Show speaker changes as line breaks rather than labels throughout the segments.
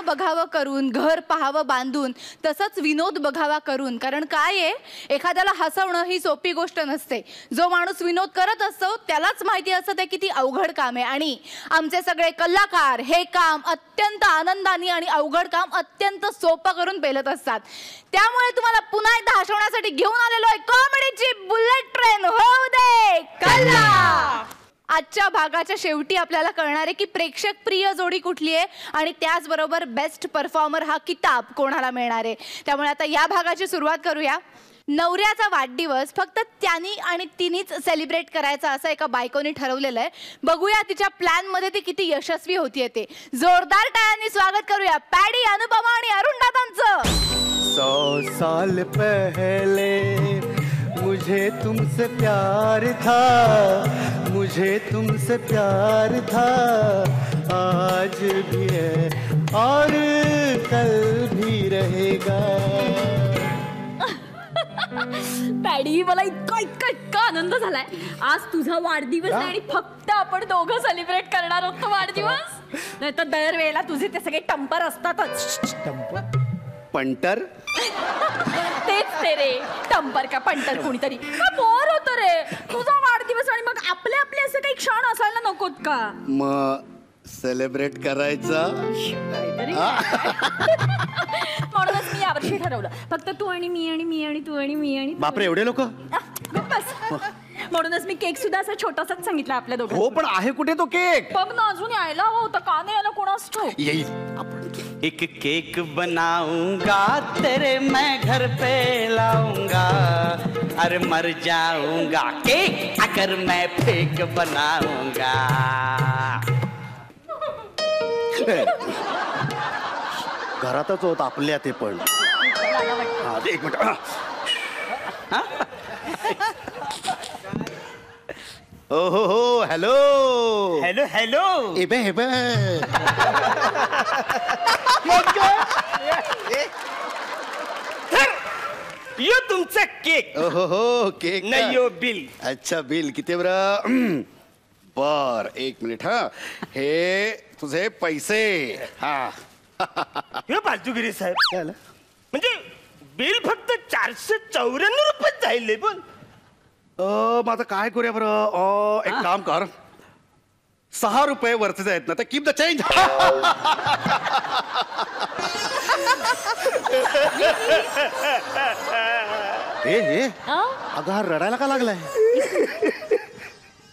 बघावं करून, घर पाहावं बांधून, तसंच विनोद बघावा करून. कारण काय आहे, एखाद्याला हसवणं ही सोपी गोष्ट नसते. जो माणूस विनोद करत असतो त्यालाच माहिती असतं ते किती अवघड काम आहे. आणि आमचे सगळे कलाकार हे काम अत्यंत आनंदाने आणि अवघड काम अत्यंत सोपं करून पेलत असतात. त्यामुळे तुम्हाला पुन्हा एकदा हसवण्यासाठी घेऊन आलेलो आहे कॉमेडीची बुलेट ट्रेन. होऊ दे कल्ला. आजच्या भागाच्या शेवटी आपल्याला कळणार आहे की प्रेक्षक प्रिय जोडी कुठली आहे आणि त्याचबरोबर बेस्ट परफॉर्मर हा किताब कोणाला मिळणार आहे. त्यामुळे आता या भागाची सुरुवात करूया. नवऱ्याचा वाढदिवस फक्त त्यांनी आणि तिनीच सेलिब्रेट करायचा असं एका बायकोने ठरवलेलं आहे. बघूया तिच्या प्लॅन मध्ये ती किती यशस्वी होतीये ते. जोरदार टाळ्यांनी स्वागत करूया पॅडी, अनुपमा आणि अरुण दादांचं.
100 साल पहले मुझे तुमसे प्यार था, मुझे तुमसे प्यार था, आज भी है और कल भी रहेगा.
पॅडी, मला इतका इतका इतका आनंद झालाय. आज तुझा वाढदिवस आहे आणि फक्त आपण दोघं सेलिब्रेट करणार आहोत तो वाढदिवस. नाही तर दरवेळेला तुझे ते सगळे टंपर असतातच.
टंपर पंटर
तेच ते रे, टंपर का पंटर कोणीतरी. बोर होतं रे तुझा वाढदिवस आणि मग आपले आपले असे काही क्षण असायला नकोत का.
मग सेलिब्रेट करायचा
म्हणूनच मी यावर्षी ठरवलं फक्त तू आणि मी आणि मी आणि तू आणि मी आणि
बापरे एवढे लोक.
म्हणूनच मी केक सुद्धा असा छोटासाच सांगितला आपल्या दोघांना.
हो पण आहे कुठे तो केक.
बघ ना अजून यायला हवा होता का नाही यायला कोणास ठाऊक.
येईल.
एक केक बनाऊंगा तेरे मैं घर पे लाऊंगा, अरे मर जाऊंगा केक अगर मैं फेक बनाऊंगा.
घरातच होत आपल्या ते पण. एक मिनिट. हो हो हो हॅलो
हॅलो हॅलो.
एबे एबे
यो तुमचा केक.
हो हो केक
नाही यो बिल.
अच्छा बिल किती बरं. बर एक मिनिट. हा हे तुझे पैसे. हा
हे बाजूगिरी साहेब
झालं.
म्हणजे बिल फक्त 494 रुपये जाईल. पण
मग आता काय करूया बरं. एक काम कर, 6 रुपये वरचे आहेत ना तर कीप द चेंज. हे अगं हा रडायला का लागलाय.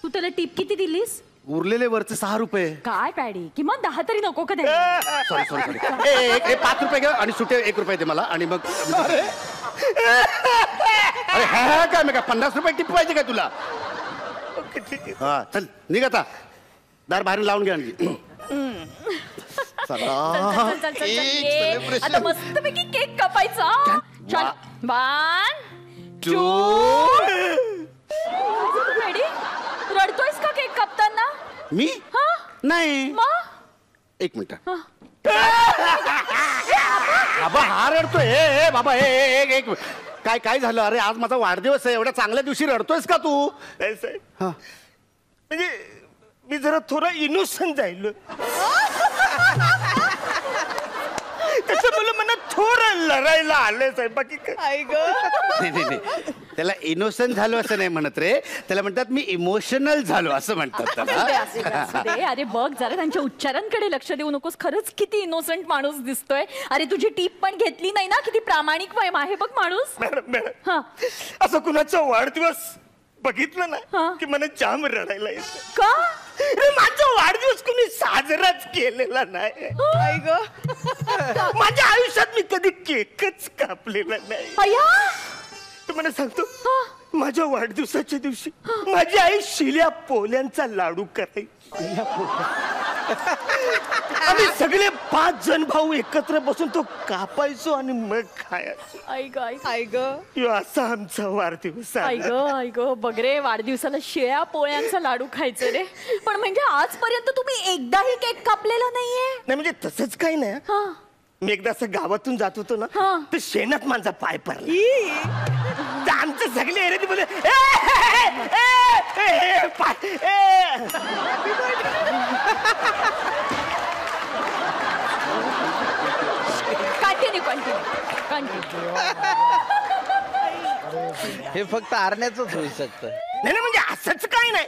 तू त्याला टिप किती दिलीस.
उरलेले वरचे 6 रुपये.
काय पॅडी किमान 10 तरी नको का द्यायला.
Sorry sorry sorry. 5 रुपये घे आणि सुटे 1 रुपये दे मला. आणि मग अरे हा काय मग 50 रुपये टिप पाहिजे काय तुला. हा चल निघ आता. दार बाहेर लावून घे आणखी.
आता मस्तपैकी केक कापायचा. चल 1 2. पॅडी रडतोयस का केक कापताना.
मी नाही. एक मिनिट. बाबा हा रडतोय. हे बाबा एक काय काय झालं. अरे आज माझा वाढदिवस आहे. एवढ्या चांगल्या दिवशी रडतोयस का तू.
साहेब म्हणजे मी जरा थोडा इनोसंट जाईल. त्याच्यामुळे मला थोडं लढायला आलंय साहेब. बाकी काय.
नाही त्याला इनोसंट झालो असं नाही म्हणत रे. त्याला म्हणतात मी इमोशनल झालो असं म्हणतात त्याला.
अरे बघ जरा त्यांच्या उच्चारांकडे लक्ष देऊ नकोस. खरंच किती इनोसंट माणूस दिसतोय. अरे तुझी टीप पण घेतली नाही ना. किती प्रामाणिक आहे बघ माणूस.
मॅडम असं कुणाचा वाढदिवस बघितलं ना की मला जाम रडायला येतं.
का
माझा वाढदिवस कुणी साजराच केलेला नाही. माझ्या आयुष्यात मी कधी केकच कापलेला नाही. तुम्हाला सांगतो माझ्या वाढदिवसाच्या दिवशी माझी आई शिल्या पोल्यांचा लाडू करायची. आम्ही सगळे 5 जण भाऊ एकत्र बसून तो कापायचो आणि मग खायचो. असा आमचा वाढदिवस.
आई ग बघ रे वाढदिवसाला शिळ्या पोळ्यांचा लाडू खायचं रे. पण म्हणजे आजपर्यंत तुम्ही एकदाही केक कापलेला नाहीये.
नाही म्हणजे तसंच काही नाही. मी एकदा असं गावातून जात होतो ना तर शेणात माझा पाय पडला. आमचे सगळे एरियात बोलले
हे फक्त आरण्याच होऊ शकतं.
नाही म्हणजे असंच काही नाही.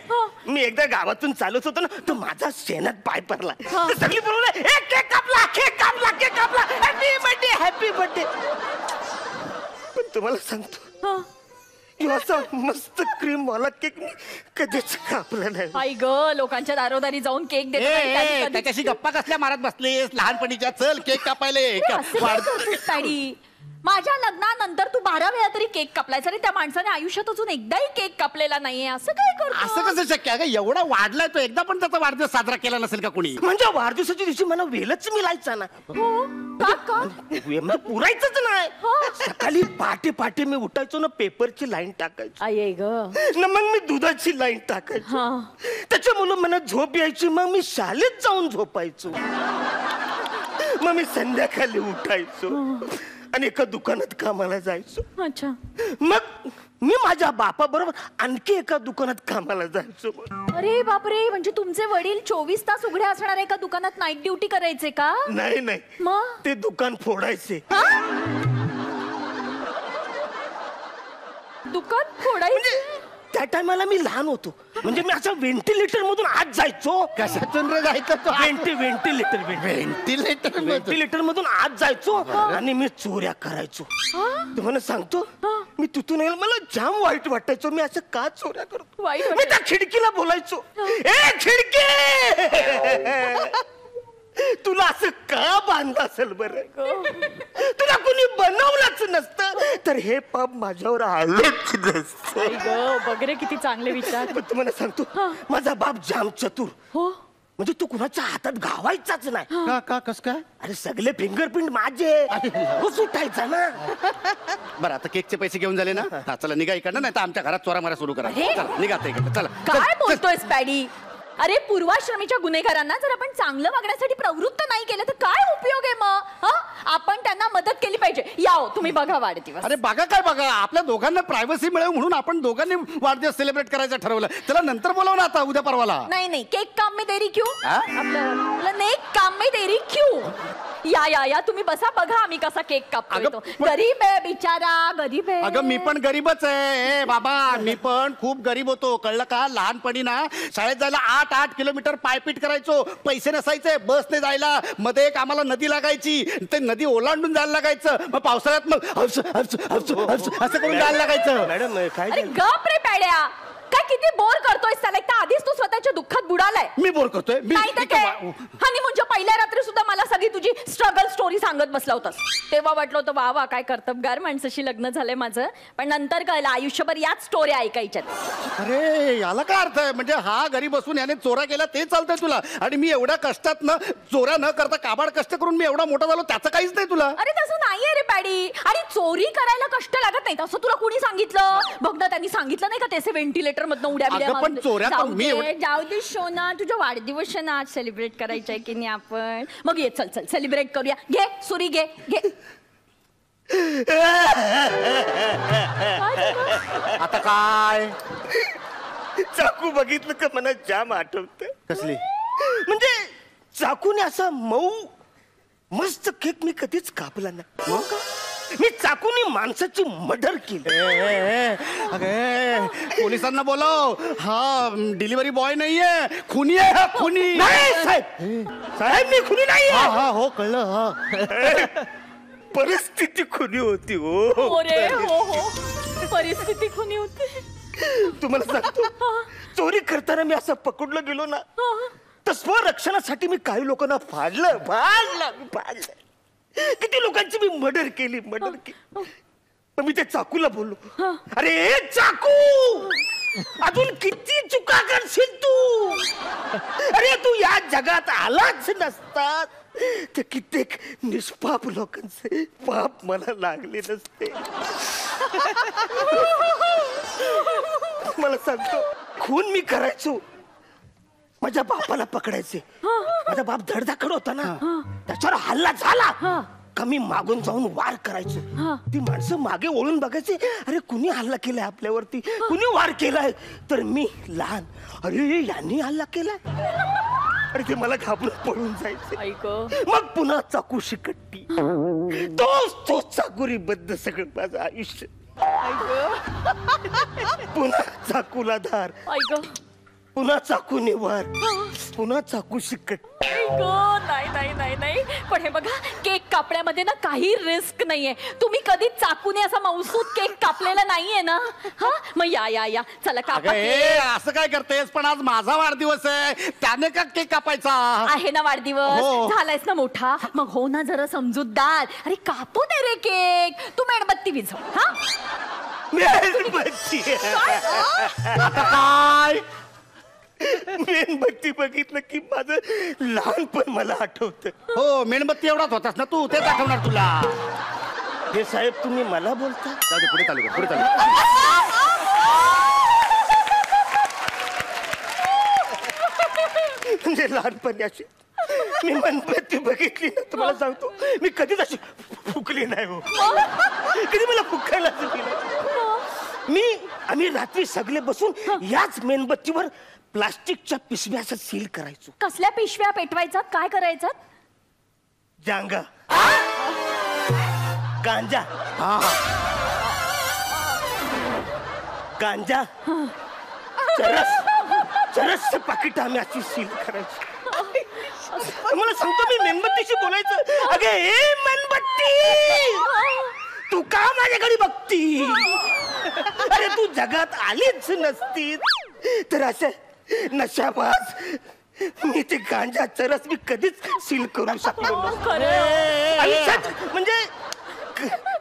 मी एकदा गावातून चालत होतो ना, तर माझा शेणात पाय पडला. सगळी बरोबर केक कापला, केक कापला, केक कापला, हॅपी बर्थडे, हॅपी बर्थडे. पण तुम्हाला सांगतो, असा मस्त क्रीम वाला केक मी कधीच कापला नाही.
आई ग, लोकांच्या दारोदारी जाऊन केक देतो.
त्याच्याशी गप्पा कसल्या मारत बसलीस लहानपणीच्या? चल केक कापायले.
पॅडी, माझ्या लग्नानंतर तू 12 वेळा तरी केक कापलायचा रे. त्या माणसाने आयुष्यात अजून एकदाही केक कापलेला नाहीये. असं काय करतो?
असं कसं शक्य आहे? एवढा वाढलाय तो, एकदा पण त्याचा वाढदिवस साजरा केला नसेल का कोणी?
म्हणजे वाढदिवसाच्या दिवशी मला वेलच मिळायचा ना. म्हणजे पुरायचंच नाही. सकाळी पहाटे पहाटे मी उठायचो ना, पेपरची लाईन टाकायचो.
आई ग,
ना मग मी दुधाची लाईन टाकायचो. त्याच्यामुळे मला झोप यायची. मग मी शाळेत जाऊन झोपायचो. मग मी संध्याकाळी उठायचो आणि एका दुकानात कामाला जायचो.
अच्छा.
मग मी माझ्या बापा बरोबर आणखी एका दुकानात कामाला जायचो.
अरे बापरे, म्हणजे तुमचे वडील 24 तास उघड्या असणाऱ्या एका दुकानात नाईट ड्युटी करायचे का?
नाही नाही,
मग
ते दुकान फोडायचे.
दुकान फोडायचे?
त्या टायमाला मी लहान होतो. म्हणजे मी असं व्हेंटिलेटर मधून आत जायचो.
कशातून रे जायचं तो?
व्हेंटिलेटर मधून आत जायचो आणि मी चोऱ्या करायचो. तुम्हाला सांगतो, मी तिथून यायला मला जाम वाईट वाटायचो. मी असं का चोऱ्या करतो?
वाईट
मी त्या खिडकीला बोलायचो, ए खिडकी, तुला असं का बांधलं असेल बरं? तुला कोणी बनवलंच नसतं तर हे पाप माझ्यावर आलंच नसतं.
वगैरे किती चांगले विचार.
पण तुम्हाला सांगतो, माझा बाप जाम चतुर.
हो,
म्हणजे तू कुणाच्या हातात घावायचाच नाही.
का कस काय?
अरे सगळे फिंगरप्रिंट माझे सुटायचा ना.
बरं, आता केकचे पैसे घेऊन झाले ना, चला निघा इकडनं, नाही तर आमच्या घरात चोरा मारा सुरू करा. चला निघा इकडनं, चला.
काय बोलतोयस पॅडी? अरे पूर्वाश्रमीच्या गुन्हेगारांना जर आपण चांगलं वागण्यासाठी प्रवृत्त नाही केलं तर काय उपयोग आहे मग? आपण त्यांना मदत केली पाहिजे. याओ, तुम्ही बघा वाढदिवस.
अरे बघा काय बघा, आपल्या दोघांना प्रायव्हसी मिळेल म्हणून आपण दोघांनी वाढदिवस सेलिब्रेट करायचं ठरवलं. त्याला नंतर बोलव ना, आता उद्या परवाला.
नहीं नहीं, केक काम में देरी क्यों? आपलं नेक काम में देरी क्यों? या या या, तुम्ही बसा, बघा आम्ही कसा केक कापतोय. तो गरीब आहे बिचारा, गरीब आहे.
अगं मी पण गरीबच आहे. बाबा मी पण खूप गरीब होतो, कळलं का? लहानपणी ना शाळेत जायला 8 किलोमीटर पायपीट करायचो. पैसे नसायचे, बसने जायला. मध्ये एक आम्हाला नदी लागायची, ते नदी ओलांडून जायला लागायचं. मग पावसाळ्यात मग असं करून जायला लागायचं.
मॅडम काय
अरे गप रे पॅड्या, काय किती बोर करतोय त्याला? एकदा आधीच तू स्वतःच्या दुःखात बुडालाय.
मी बोर करतोय?
नाही तर काय? आणि म्हणजे पहिल्या रात्री सुद्धा मला सगळी तुझी स्ट्रगल स्टोरी सांगत बसला होतास. तेव्हा वाटलं होतं वा वा, काय कर्तबगार माणसाशी लग्न झालंय माझं. पण नंतर कळलं आयुष्यभर याच स्टोऱ्या ऐकायच्यात.
अरे याला काय अर्थ आहे? म्हणजे हा घरी बसून याने चोरा केला ते चालतंय तुला, आणि मी एवढ्या कष्टात न चोऱ्या न करता काबाड कष्ट करून मी एवढा मोठा झालो, त्याचं काहीच नाही तुला?
अरे तसं नाहीये रे पॅडी. आणि चोरी करायला कष्ट लागत नाही असं तुला कोणी सांगितलं? बघ ना, त्यांनी सांगितलं नाही का त्याचे व्हेंटिलेटर मधनं उड्या बिड्या मारून.
पण चोऱ्या तर मी
जाऊ दे शोना, तुझा वाढदिवस ना आज सेलिब्रेट करायचंय की नाही आपण? मग ये, चल चल सेलिब्रेट करूया. घे सुरी, घे घे.
आता काय?
चाकू बघितलं का मला जाम आठवत.
कसली? म्हणजे
चाकूने असा मऊ मस्त केक मी कधीच कापला नाही. मी चाकूने माणसाची मर्डर केली.
अगे पोलिसांना बोलव, हा डिलिव्हरी बॉय नाहीये, खुनी आहे हा, खुनी.
नाही साहेब, मी खुनी नाही.
हा हो कळलं.
परिस्थिती खुनी होती.
हो रे, हो हो, परिस्थिती खुनी होती.
तुम्हाला सांगतो, चोरी करताना मी असं पकडलं गेलो ना, तर स्वरक्षणासाठी मी काही लोकांना फाडलं. किती लोकांची मी मर्डर केली. पण मी त्या चाकूला बोललो, अरे चाकू, अजून किती चुका करशील तू? अरे तू या जगात आलाच नसतात तर कित्येक निष्पाप लोकांचे पाप मला लागले नसते. मला सांगतो, खून मी करायचो, माझ्या बापाला पकडायचे. माझा बाप धडधाकड होता ना, त्याच्यावर हल्ला झाला का मी मागून जाऊन वार करायचो. ती माणसं मागे वळून बघायचे, अरे कुणी हल्ला केलाय आपल्यावरती, कुणी वार केलाय. तर मी लहान, अरे यांनी हल्ला केलाय. आणि ते मला घाबरून पळून जायचं.
ऐक
मग पुन्हा चाकू शिकट्टी, तोच चाकुरीबद्ध सगळं माझं आयुष्य. पुन्हा चाकूला धार,
ऐक
पुन्हा चाकू निवार, पुन्हा चाकू शिकट.
नाही नाही नाही नाही, पण हे बघा, केक कापण्यामध्ये ना काही रिस्क नाहीये. तुम्ही कधी चाकूने असा मौसूद केक कापलेला नाहीये ना? हा मग या या या, चला कापा केक.
असं काय करतेस? पण आज माझा वाढदिवस आहे, त्याने का केक कापायचा
आहे ना वाढदिवस?
हो.
झालायस ना मोठा, मग हो ना जरा समजूतदार. अरे कापू दे रे केक, तू मेणबत्ती विझव. हा
मेणबत्ती,
आता काय?
मेणबत्ती बघितलं की माझं लहानपण मला आठवतं.
हो, मेणबत्ती एवढाच होतास ना तू, तेच आठवणार तुला.
हे साहेब तुम्ही मला बोलता?
जाऊ दे, पुढे चालू कर, पुढे चालू.
म्हणजे लहानपणी अशी मी मेणबत्ती बघितली ना, तुम्हाला सांगतो मी कधीच अशी फुकली नाही हो. कधी मला फुकायला आम्ही रात्री सगळे बसून याच मेणबत्तीवर प्लास्टिकच्या पिशव्या असं सील करायचो.
कसल्या पिशव्या पेटवायचा? काय करायचं?
जांगा, गांजा, गांजा, चरस पाकिट आम्ही अशी सील करायची. मला सांगतो मी मेणबत्तीशी बोलायचं, अगे ए मेणबत्ती, तू का माझ्याकडे बघती? अरे तू जगात आलीच नसतीस तर अशा नशाबाज मी ते गांजा चरस मी कधीच सील करू शकलो नसतो. आयुष्यात म्हणजे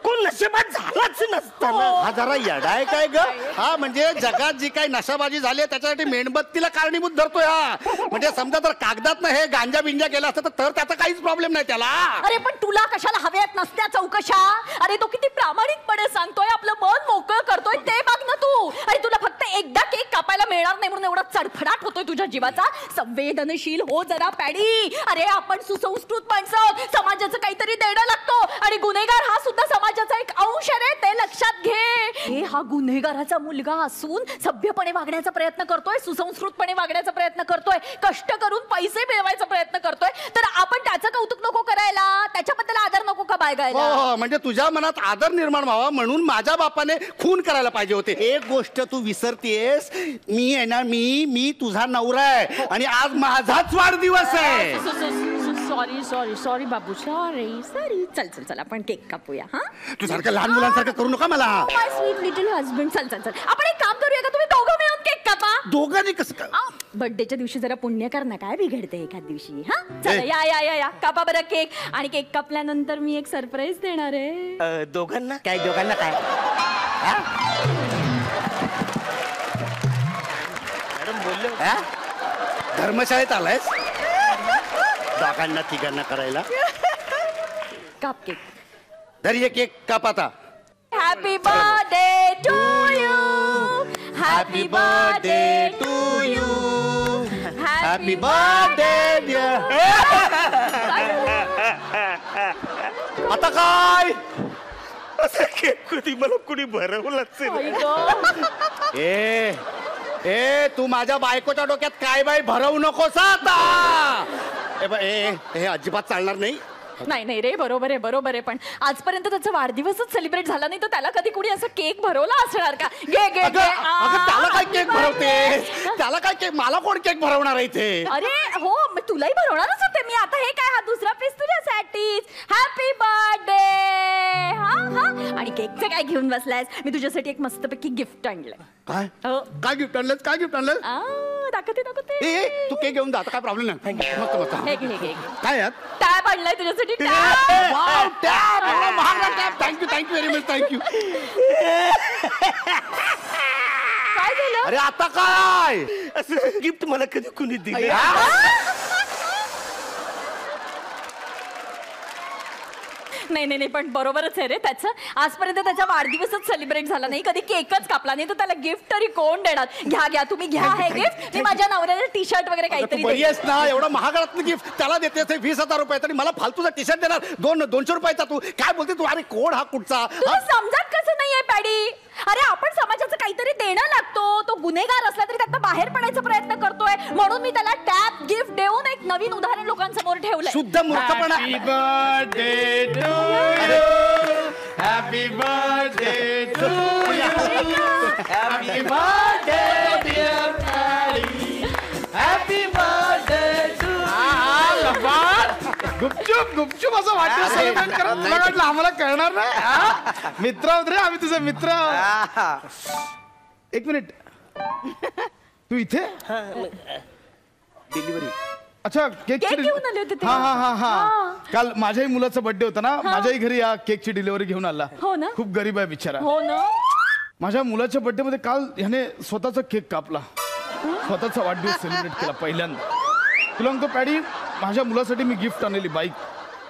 कोण नशेबाज झालाच नसताना.
हा जरा येडाय काय ग? हा म्हणजे जगात जी काही नशाबाजी झाली त्याच्यासाठी मेणबत्तीला कारणीभूत धरतोय हा. म्हणजे समजा जर कागदात ना हे गांजा बिंजा केला असतं तर त्याचा काहीच प्रॉब्लेम नाही त्याला.
अरे पण तुला कशाला हव्यात नसत्या चौकशा? अरे तो किती प्रामाणिकपणे सांगतोय, आपलं मन मोकळं करतोय, ते बघ ना तू. अरे तुला फक्त एकदा केक कापायला मिळणार नाही म्हणून एवढा चडफडाट होतोय तुझ्या जीवाचा. संवेदनशील हो जरा पॅडी. अरे आपण सुसंस्कृत माणसं, समाजाचं काहीतरी देणं लागतो आणि गुन्हेगार हा सुद्धा समाजाचा एक अंश आहे, ते लक्षात घे. हे हा गुन्हेगाराचा मुलगा असून सभ्यपणे वागण्याचा प्रयत्न करतोय, सुसंस्कृतपणे वागण्याचा प्रयत्न करतोय, कष्ट करून पैसे मिळवायचा प्रयत्न करतोय, तर आपण त्याचं कौतुक नको करायला, त्याच्याबद्दल आदर नको का बाळगायला?
हो, म्हणजे तुझ्या मनात आदर निर्माण व्हावा म्हणून माझ्या बापाने खून करायला पाहिजे होते. एक गोष्ट तू विसरतेस, मी आहे ना, मी तुझा नवरा आहे आणि आज माझाच वाढदिवस आहे.
सॉरी सॉरी सॉरी बाबू, सॉरी सॉरी. चल चल चल आपण केक कापूया. हा
तू सारखं लहान मुलांसारखं करू नका मला.
माय स्वीट लिटिल हजबंड. चल चल चल आपण एक काम करूया का, तुम्ही दोघं मिळून केक कापा.
दोघांनी कसं काय?
बर्थडेच्या दिवशी जरा पुण्य कर ना, काय बिघडते एखाद दिवशी. हा चला या या या या कापा बरं केक. आणि केक कापल्यानंतर मी एक सरप्राईज देणार आहे.
दोघांना
काय दोघांना काय?
मॅडम बोलले
धर्मशाळेत आलायस दोघांना तिघांना करायला?
काप केक.
धर ये केक काप आता.
Happy birthday to you, happy birthday to you,
happy birthday dear. आता काय
असं केक कधी मला कुणी भरवलंच नाही.
ए तू माझ्या बायकोच्या डोक्यात काय बाई भरवू नकोस आता. हे अजिबात चालणार नाही.
नाही नाही रे, बरोबर आहे पण आजपर्यंत त्याचा वाढदिवसच सेलिब्रेट झाला नाही, तर त्याला कधी कुणी असं केक भरवला असणार का? घे घे घे.
त्याला काय केक भरवते? त्याला काय केक? मला कोण केक भरवणार आहे इथे?
अरे हो, मी तुलाही भरवणारच होते मी. आता हे काय, हा दुसरा पीस तुझ्यासाठीच. Happy birthday. हा हा. आणि केकचं काय घेऊन बसलायस? मी तुझ्यासाठी एक मस्तपैकी गिफ्ट आणलंय.
काय काय गिफ्ट आणलंस? काय गिफ्ट आणलंस?
दाखवते दाखवते.
तू केक घेऊन जा, आता काय प्रॉब्लेम नाही. मस्त मस्त.
हे घे घे.
काय यात?
टॅब आणलाय तुझ्यासाठी.
Thank you very much. थँक्यू.
काय झालं?
अरे आता काय
असं गिफ्ट मला कधी कुणी दिलं?
नाही नाही पण बरोबरच आहे रे त्याचं. आजपर्यंत त्याचा वाढदिवसच सेलिब्रेट झाला नाही, कधी केकच कापला नाही, तर त्याला गिफ्ट तरी कोण देणार? घ्या तुम्ही घ्या हे गिफ्ट. मी माझ्या नवऱ्याला टी शर्ट वगैरे काहीतरी
देतेस ना. एवढं महागातलं गिफ्ट त्याला देतेस 20,000 रुपये, तरी मला फालतूचा टी शर्ट देणार 200 रुपयाचा. तू काय बोलते? तू अरे कोण हा कुठचा?
समजत कसं नाहीये पॅडी? अरे आपण समाजाचं काहीतरी देणं लागतो. तो गुन्हेगार असला तरी त्यातनं बाहेर पडायचा प्रयत्न करतोय, म्हणून मी त्याला टॅप गिफ्ट देऊन एक नवीन उदाहरण लोकांसमोर ठेवलंय.
शुद्ध मूर्खपणा.
Happy birthday to you, happy birthday to you, happy birthday dear daddy, happy birthday to.
गुपचूप असं वाटतं सेलिब्रेट करत. मला वाटलं आम्हाला कळणार नाही. मित्र आहोत रे आम्ही, तुझे मित्र. एक मिनिट, तू इथे?
डिलिव्हरी.
अच्छा,
केक घेऊन आले होते ते.
हा. काल माझ्याही मुलाचा बर्थडे होता ना, माझ्याही घरी या केकची डिलिव्हरी घेऊन आला.
हो ना.
खूप गरीब आहे बिचारा.
हो ना.
माझ्या मुलाच्या बर्थडे मध्ये काल ह्याने स्वतःचा केक कापला, स्वतःचा वाढदिवस सेलिब्रेट केला पहिल्यांदा. तुला म्हणतो पॅडी, माझ्या मुलासाठी मी गिफ्ट आणलेली बाईक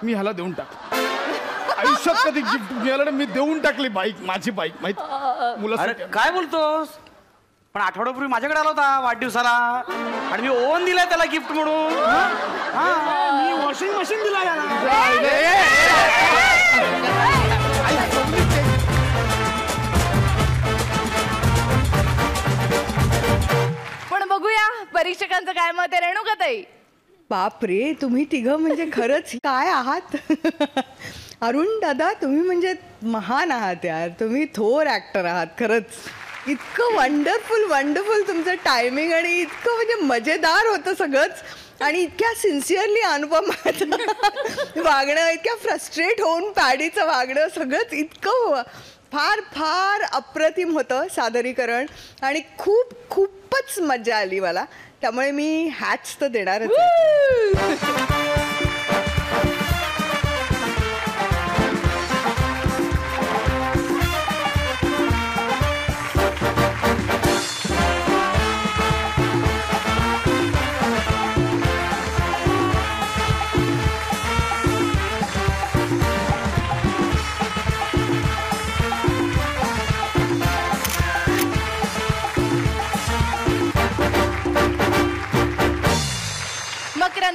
मी ह्याला देऊन टाक. आयुष्यात कधी गिफ्ट मिळालं मी देऊन टाकली बाईक, माझी बाईक माहित मुलासाठी.
काय बोलतोस? पण आठवड्यापूर्वी माझ्याकडे आला होता वाढदिवसाला आणि मी ओव्हन दिलाय त्याला गिफ्ट म्हणून.
मी वॉशिंग मशीन दिला याला.
पण बघूया परीक्षकांचं काय मत आहे. रेणुकाताई,
बापरे, तुम्ही तिघं म्हणजे खरंच काय आहात. अरुण दादा, तुम्ही म्हणजे महान आहात यार. तुम्ही थोर ऍक्टर आहात खरंच. इतकं वंडरफुल तुमचं टायमिंग आणि इतकं म्हणजे मजेदार होतं सगळंच. आणि इतक्या सिन्सिअरली अनुपम वागणं, इतक्या फ्रस्ट्रेट होऊन पॅडीचं वागणं, सगळंच इतकं फार फार अप्रतिम होतं सादरीकरण. आणि खूपच मजा आली मला. त्यामुळे मी हॅट्स तर देणारच.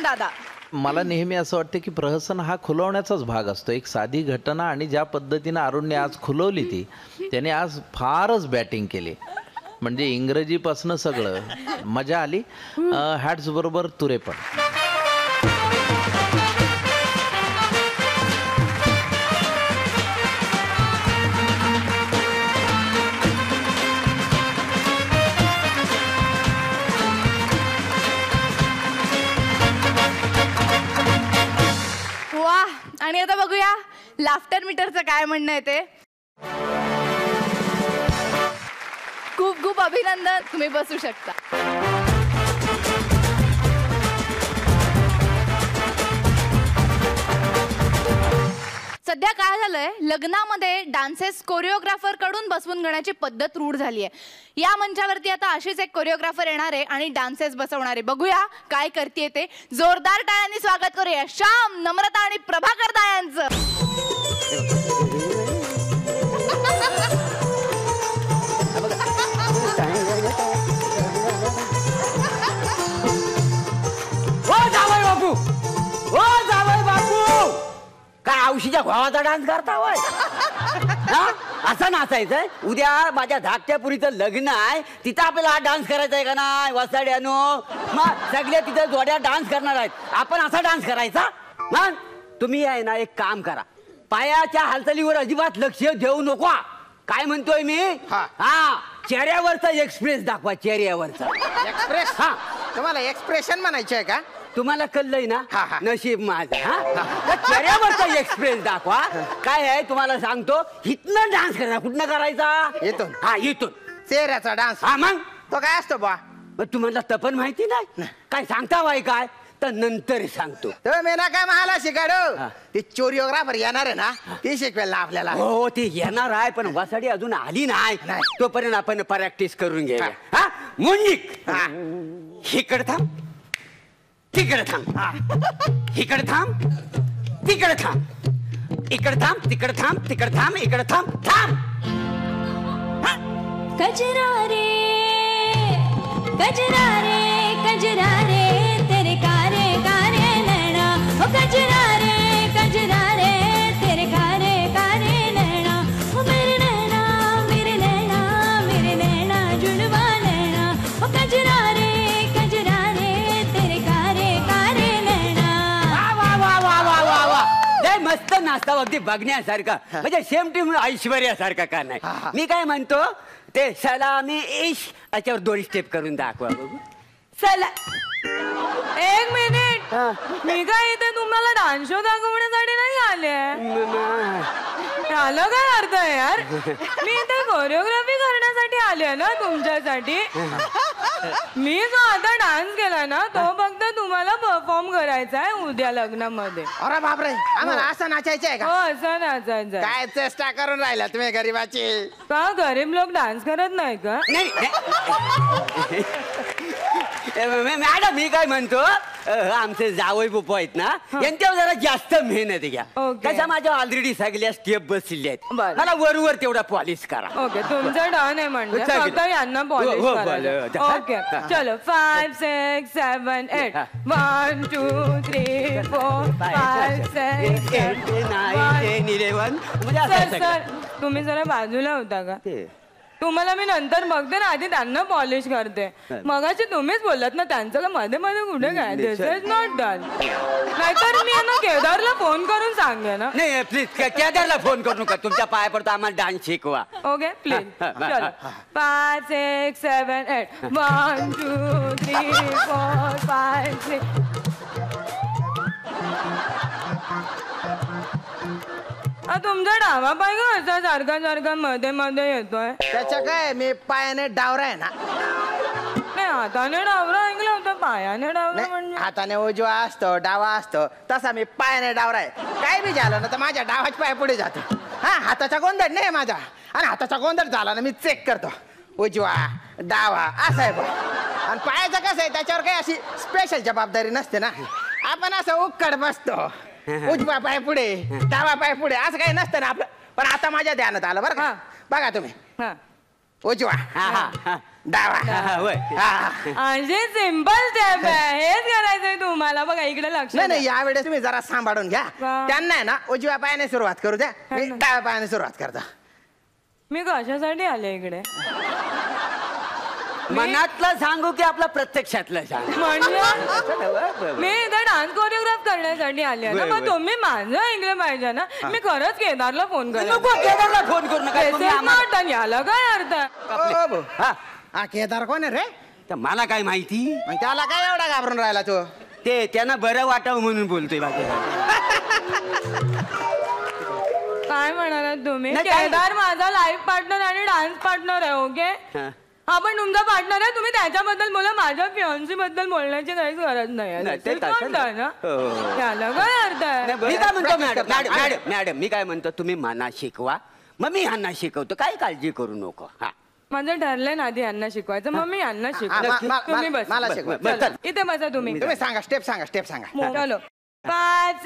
दादा,
मला नेहमी असं वाटतं की प्रहसन हा खुलवण्याचाच भाग असतो. एक साधी घटना आणि ज्या पद्धतीनं अरुणने आज खुलवली ती, त्याने आज फारच बॅटिंग केली. म्हणजे इंग्रजीपासनं सगळं मजा आली. हॅट्स बरोबर तुरे पण.
आणि आता बघूया लाफ्टर मीटरचं काय म्हणणं आहे ते. खूप अभिनंदन, तुम्ही बसू शकता. सध्या काय झालंय, लग्नामध्ये डान्सेस कोरिओग्राफर कडून बसवून घेण्याची पद्धत रूढ झाली आहे. या मंचावरती आता अशीच एक कोरिओग्राफर येणार आहे आणि डान्सेस बसवणार आहे. बघूया काय करते ते. जोरदार टाळ्यांनी स्वागत करूया श्याम, नम्रता आणि प्रभाकर दा यांचं.
काय औषधीच्या भावाचा डान्स करता होय? असं नाचायचंय? उद्या माझ्या धाकट्या पुरीचं लग्न आहे, तिथं आपल्याला हा डान्स करायचा आहे का नाही वसाड्यानो? मग सगळे तिथं जोड्या डान्स करणार आहेत, आपण असा डान्स करायचा? मग तुम्ही आहे ना एक काम करा, पायाच्या हालचालीवर अजिबात लक्ष देऊ नको. काय म्हणतोय मी? हा, चेहऱ्यावरचा एक्सप्रेस दाखवा, चेहऱ्यावरचा
एक्सप्रेस. हा, तुम्हाला एक्सप्रेशन म्हणायचं आहे का?
तुम्हाला कळलंय ना? नशीब माझं. हा, चेहऱ्यावरचा एक्सप्रेस दाखवा. काय आहे तुम्हाला सांगतो, इथनं डान्स करा. कुठनं करायचा?
इथून.
हा, इथून
चेहऱ्याचा डान्स.
हा, मग
तो काय असतो बा?
तुम्हाला तपन माहिती नाही? काय सांगता बाई? काय तर नंतर सांगतो.
मी ना काय मला शिकाडो, ती कोरिओग्राफर येणार आहे ना, ती शिकवेल ना आपल्याला.
हो, ती येणार आहे, पण वासाडी अजून आली नाही. तोपर्यंत आपण प्रॅक्टिस करून घ्या. हा, मुंजिक इकडे थांब, तिकडे थांब, इकडे थांब, तिकडे थांब, इकडे थांब, तिकडे थांब, तिकडे थांब, इकडे थांब, थांब.
कजरा रे कजरा रे कजरा रे तेरे कारे कारे नैना. ओ कजरा रे तेरे कारे कारे नैना. ओ मेरे नैना
नाचता अगदी बघण्यासारखा म्हणजे सेम टू ऐश्वर्यासारखा का नाही. मी काय म्हणतो ते सलामी इश याच्यावर 2 स्टेप करून दाखवा बघू.
चला 1 मिनिट. मी काय इथे तुम्हाला डान्स शो दाखवण्यासाठी नाही आले. आलं काय अर्थ आहे यार. मी इथे कोरिओग्राफी करण्यासाठी आले ना तुमच्यासाठी. मी जो आता डान्स केला ना तो फक्त तुम्हाला परफॉर्म करायचा आहे उद्या लग्नामध्ये.
अरे बापरे आम्हाला असं नाचायचं आहे
हो
का?
असं नाचायचं.
काय चेष्टा करून राहिला तुम्ही गरीबाची.
का गरीब लोक डान्स करत नाही का?
मॅडम मी काय म्हणतो आमचे जावई बुपू आहेत ना यांच्यावर जरा जास्त मेहनत घ्या. कशा माझ्या ऑलरेडी सगळ्या स्टेप बसलेल्या आहेत. मला वरवर तेवढा पॉलिश करा.
ओके तुमचं डन आहे म्हणजे फक्त यांना पॉलिश करायचं. ओके चलो 5 6 7 8 1 2 3 4 5 6 7
9 11
सर तुम्ही जरा बाजूला होता का? तुम्हाला मी नंतर बघते ना आधी त्यांना पॉलिश करते. मगाशी तुम्हीच बोललात ना त्यांचं मध्ये मध्ये कुठे काय दिस इज नॉट डन. नाहीतर मी यांना केदारला फोन करून सांगे ना.
नाही प्लीज केदारला फोन करू नका. तुमच्या पाया पडतो आम्हाला डान्स शिकवा.
ओके प्लीज चलो 5 6 7 8 1 2 3 4 5 6. तुमचा डावा पाय का असा सारखा सारखा मध्ये मध्ये येतोय.
त्याच्या काय मी पायाने डावरा आहे ना.
नाही हाताने डावरा ऐकलं होतं पायाने डावरा म्हणजे
हाताने उजवा असतो डावा असतो तसा मी पायाने डावरा आहे. काय बी झालं ना तर माझ्या डावाच्या पाय पुढे जातो. हा हाताचा गोंधळ नाही माझा. आणि हाताचा गोंधळ झाला ना मी चेक करतो उजवा डावा असा आहे. आणि पायाचं कसं आहे त्याच्यावर काही अशी स्पेशल जबाबदारी नसते ना. आपण असं उक्कड बसतो उजवा पाय पुढे डावा पाय पुढे असं काही नसतं ना आपलं. पण आता माझ्या ध्यानात आलं बरं का. बघा तुम्ही उजवा डावा.
असे सिंपल स्टेप आहे हेच करायचंय तुम्हाला. बघा इकडे लक्ष
नाही यावेळेस तुम्ही जरा सांभाळून घ्या. त्यांना आहे ना उजव्या पायाने सुरुवात करू द्या. मी डाव्या पायाने सुरुवात करतो.
मी कशासाठी आले इकडे?
मनातलं सांगू की आपलं प्रत्यक्षातलं सांगू?
म्हणजे मी इथे डान्स कोरिओग्राफ करण्यासाठी आले ना. मग तुम्ही माझं ऐकलं पाहिजे ना. मी खरंच केदारला फोन करेन.
केदारला फोन करू नका.
याला काय अर्थ?
हा केदार कोण आहे रे?
तर मला काय माहिती.
मग त्याला काय एवढा घाबरून राहिला तू?
ते त्यांना बरं वाटावं म्हणून बोलतोय बाकी
काय म्हणालात तुम्ही? केदार माझा लाईफ पार्टनर आणि डान्स पार्टनर आहे. ओके आपण तुमचा पार्टनर आहे. तुम्ही त्याच्याबद्दल बोला. माझ्या फियांसी बद्दल बोलण्याची काहीच गरज नाही. त्याला काय अर्थ आहे?
मी काय म्हणतो मॅडम मी काय म्हणतो तुम्ही मना शिकवा मग मी यांना शिकवतो. काही काळजी करू नको. हा
माझं ठरलंय ना आधी यांना शिकवायचं मग मी यांना शिकवतो. तुम्ही बस
मला शिकवा.
इथे बसा तुम्ही.
तुम्ही सांगा स्टेप सांगा स्टेप सांगा.
चलो 5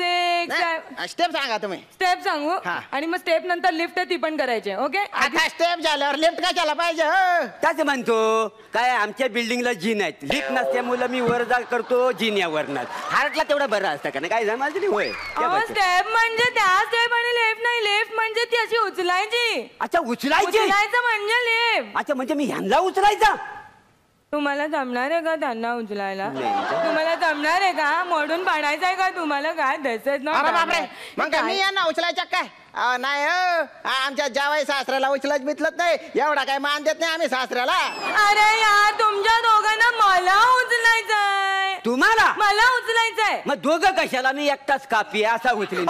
6
स्टेप सांगा तुम्ही.
स्टेप सांगू आणि मग स्टेप नंतर लिफ्ट ती पण करायचे. ओके
आता स्टेप झाल्यावर लिफ्ट काय केला पाहिजे?
त्याच म्हणतो काय आमच्या बिल्डिंगला जिन आहेत. लिफ्ट नसल्यामुळे मी वर जा करतो जिन्यावर. हार्टला तेवढं बरं असतं का नाही काय जमायचं नाही होय.
स्टेप म्हणजे त्या स्टेप आणि लेफ्ट नाही. लेफ्ट म्हणजे ती अशी उचलायची.
अच्छा उचलायची.
उचलायचं म्हणजे लेफ्ट.
अच्छा म्हणजे मी ह्यांना उचलायचा.
तुम्हाला जमणार आहे का त्यांना उचलायला? तुम्हाला जमणार आहे का? मोडून पाडायचं आहे का तुम्हाला? काय द्यायचं ना.
मग काय मी यांना उचलायच्या काय? नाही आमच्या जावई सासऱ्याला उचलत बिचलत नाही. एवढा काय मान देत नाही आम्ही सासऱ्याला.
अरे यार तुमच्या दोघांना मला उचलायचंय.
तुम्हाला?
मला उचलायचंय.
मग दोघं कशाला? मी एकटाच कापी असा उचलेन.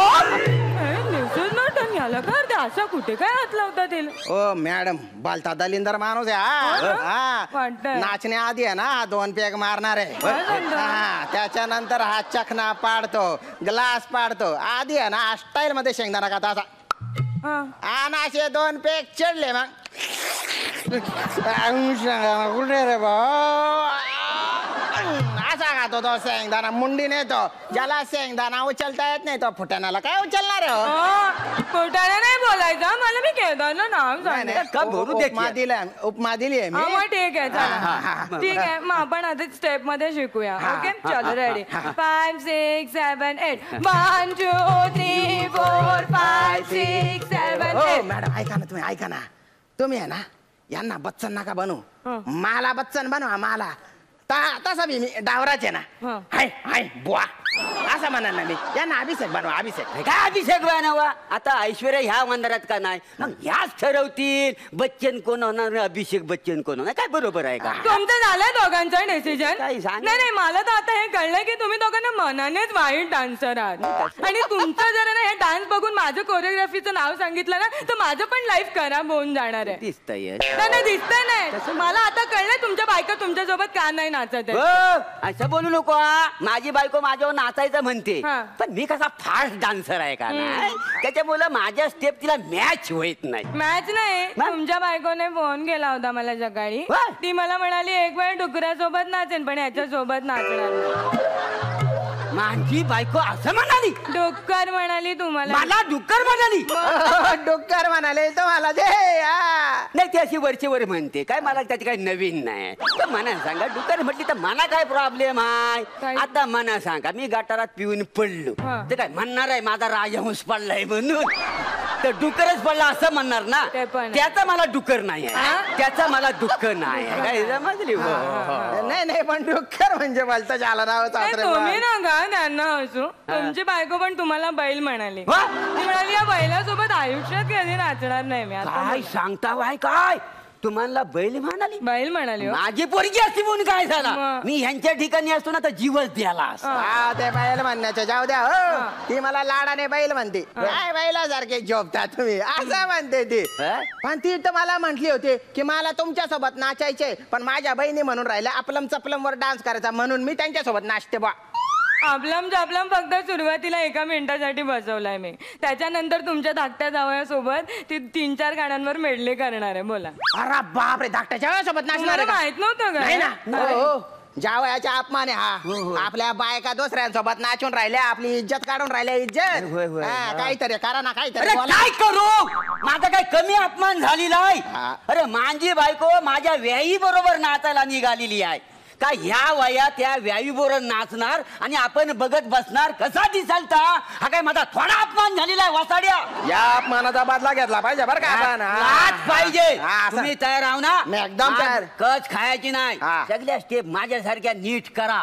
याला कर ते असं कुठे काय हात लावतात?
ओ मॅडम बालता दलिंदर माणूस आहे. नाचण्याआधी आहे ना 2 पेग मारणार आहे. त्याच्यानंतर हा चखना पाडतो ग्लास पाडतो. आधी आहे ना स्टाईल मध्ये शेंगदाणा का तसा आणि असे 2 पेग चढले मग कुठे रे भाऊ असा खातो तो शेंगदाणा मुंडी नेतो. ज्याला शेंगदाणा उचलता येत नाही तो फुटाण्याला काय उचलणार आहे?
फुटाणा नाही बोलायचं. मला मी केदारला नाव
उपमा दिली आहे मी.
ठीक आहे ठीक आहे. मग आपण आता स्टेप मध्ये शिकूया. ओके चलो रेडी 5 6 7 8 1 2 3 4 5 6 7 8.
मॅडम ऐका ना तुम्ही ऐका ना. तुम्ही आहे ना यांना बच्चन नका बनवू. मला बच्चन बनवा. मला तसा मी डावराच आहे ना. हाय हाय बुवा असं म्हणा ना मी. यांना अभिषेक बनवा, अभिषेक.
काय अभिषेक बनवा? आता ऐश्वर्या ह्या मंदिरात का नाही, मग ह्याच ठरवतील बच्चन कोण होणार, अभिषेक बच्चन कोण होणार. काय बरोबर आहे का?
तुमचं झालंय दोघांचं डिसिजन?
काही सांग.
नाही मला तर आता हे कळलंय की तुम्ही दोघांना मनानेच वाईट डान्सर आहात. आणि तुमचं जर ना हे डान्स बघून माझं कोरिओग्राफीचं नाव सांगितलं ना तर माझं पण लाईफ खराब होऊन जाणार आहे.
दिसतंय
नाही दिसतंय नाही. मला आता कळलंय तुमच्या बायका तुमच्यासोबत का नाही नाचत आहे.
असं बोलू नको. माझी बायको माझ्यावर नाचायचं म्हणते, पण मी कसा फास्ट डान्सर आहे का नाही, त्याच्यामुळे माझ्या स्टेप तिला मॅच होत नाही.
मॅच नाही. तुमच्या बायकोने फोन केला होता मला सकाळी. ती मला म्हणाली एक वेळ डुकरासोबत नाचेन पण ह्याच्या सोबत नाचणार नाही.
माझी बायको असं म्हणाली?
डुक्कर म्हणाली तुम्हाला.
मला डुक्कर म्हणाली?
डुक्कर म्हणाले तर मला दे.
नाही ती अशी वरचेवर म्हणते, काय मला त्याची काही नवीन नाही. तर मना सांगा, डुक्कर म्हटली तर मला काय प्रॉब्लेम आहे? आता मना सांगा, मी गटारात पिऊन पडलो तर काय म्हणणार आहे माझा राजहंस पडलाय म्हणून? तर डुक्करच पडला असं म्हणणार ना. त्याचा मला डुक्कर नाही आहे, त्याचा मला दुःख नाही आहे. काय समजली?
नाही पण डुक्कर म्हणजे बोलता झाला राव.
तुम्ही ना गा त्यांना असू. तुमची बायको पण तुम्हाला बैल म्हणाली. ती म्हणाली या बैलासोबत आयुष्यात कधी नाचणार नाही मी.
काय सांगता बाय? काय तुम्हाला बैल म्हणाली?
बैल म्हणाली.
माझी पोरगी असती म्हणून काय झाला? मी ह्यांच्या ठिकाणी असतो ना तर जीवच द्याला.
ते बैल म्हणण्याच्या जाऊ द्या. हो ती मला लाडाने बैल म्हणते. काय बैलासारखे झोपता तुम्ही असं म्हणते ती. पण ती तर मला म्हटली होती की मला तुमच्या सोबत नाचायचे, पण माझ्या बहिणी म्हणून राहिल्या आपलम चपलम वर डान्स करायचा, म्हणून मी त्यांच्यासोबत नाचते बा.
आपलम चापलम फक्त सुरुवातीला 1 मिनिटासाठी बसवलाय मी. त्याच्यानंतर तुमच्या धाकट्या जावयासोबत ती 3-4 गाण्यांवर मेडले करणार आहे. बोला.
अरे बापरे, धाकट्याच्या सोबत नाचणार?
माहित नव्हतं
का? जावयाचा अपमान आहे हा. आपल्या बायका दुसऱ्यांसोबत नाचून राहिल्या, आपली इज्जत काढून राहिल्या. इज्जत काहीतरी करा ना, काहीतरी.
काय करू? माझा काय कमी अपमान झालेला आहे? अरे माझी बायको माझ्या व्याई बरोबर नाचायला निघालेली आहे. का ह्या वयात त्या व्यायूबरोबर नाचणार आणि आपण बघत बसणार? कसा दिसालता? हा काय माझा थोडा अपमान झालेला आहे वासाड्या.
या अपमानाचा बदला घेतला पाहिजे बरं का आपण.
नाच पाहिजे. तुम्ही तयार आहो ना?
मी एकदम तयार.
कच खायची नाही. सगळ्या स्टेप माझ्यासारख्या नीट करा.